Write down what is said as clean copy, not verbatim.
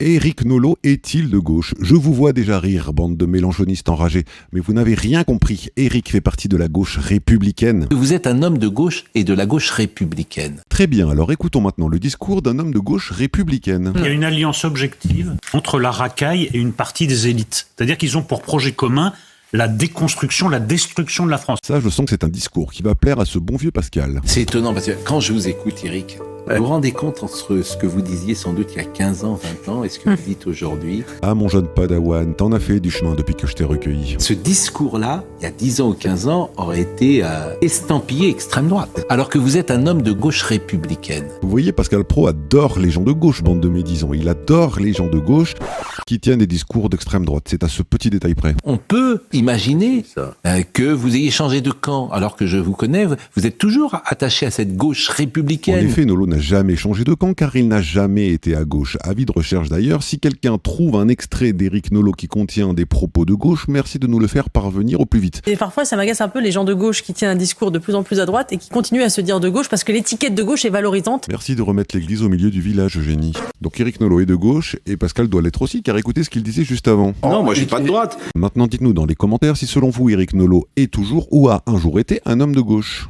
Éric Nolot est-il de gauche? Je vous vois déjà rire, bande de mélanchonistes enragés, mais vous n'avez rien compris. Éric fait partie de la gauche républicaine. Vous êtes un homme de gauche et de la gauche républicaine. Très bien, alors écoutons maintenant le discours d'un homme de gauche républicaine. Il y a une alliance objective entre la racaille et une partie des élites. C'est-à-dire qu'ils ont pour projet commun la déconstruction, la destruction de la France. Ça, je sens que c'est un discours qui va plaire à ce bon vieux Pascal. C'est étonnant parce que quand je vous écoute, Éric, vous vous rendez compte entre ce que vous disiez sans doute il y a 15 ans, 20 ans et ce que vous dites aujourd'hui? Ah mon jeune padawan, t'en as fait du chemin depuis que je t'ai recueilli. Ce discours-là, il y a 10 ans ou 15 ans, aurait été estampillé extrême droite. Alors que vous êtes un homme de gauche républicaine. Vous voyez, Pascal Praud adore les gens de gauche, bande de médisants. Il adore les gens de gauche qui tiennent des discours d'extrême droite. C'est à ce petit détail près. On peut imaginer que vous ayez changé de camp, alors que je vous connais, vous êtes toujours attaché à cette gauche En républicaine. effet, Nolot n'a jamais changé de camp car il n'a jamais été à gauche. Avis de recherche d'ailleurs, si quelqu'un trouve un extrait d'Éric Nolot qui contient des propos de gauche, merci de nous le faire parvenir au plus vite. Et parfois, ça m'agace un peu les gens de gauche qui tiennent un discours de plus en plus à droite et qui continuent à se dire de gauche parce que l'étiquette de gauche est valorisante. Merci de remettre l'église au milieu du village, Eugénie. Donc Éric Nolot est de gauche et Pascal doit l'être aussi car écoutez ce qu'il disait juste avant. Non, moi je suis pas de droite. Maintenant dites-nous dans les commentaires si selon vous Éric Nolot est toujours ou a un jour été un homme de gauche.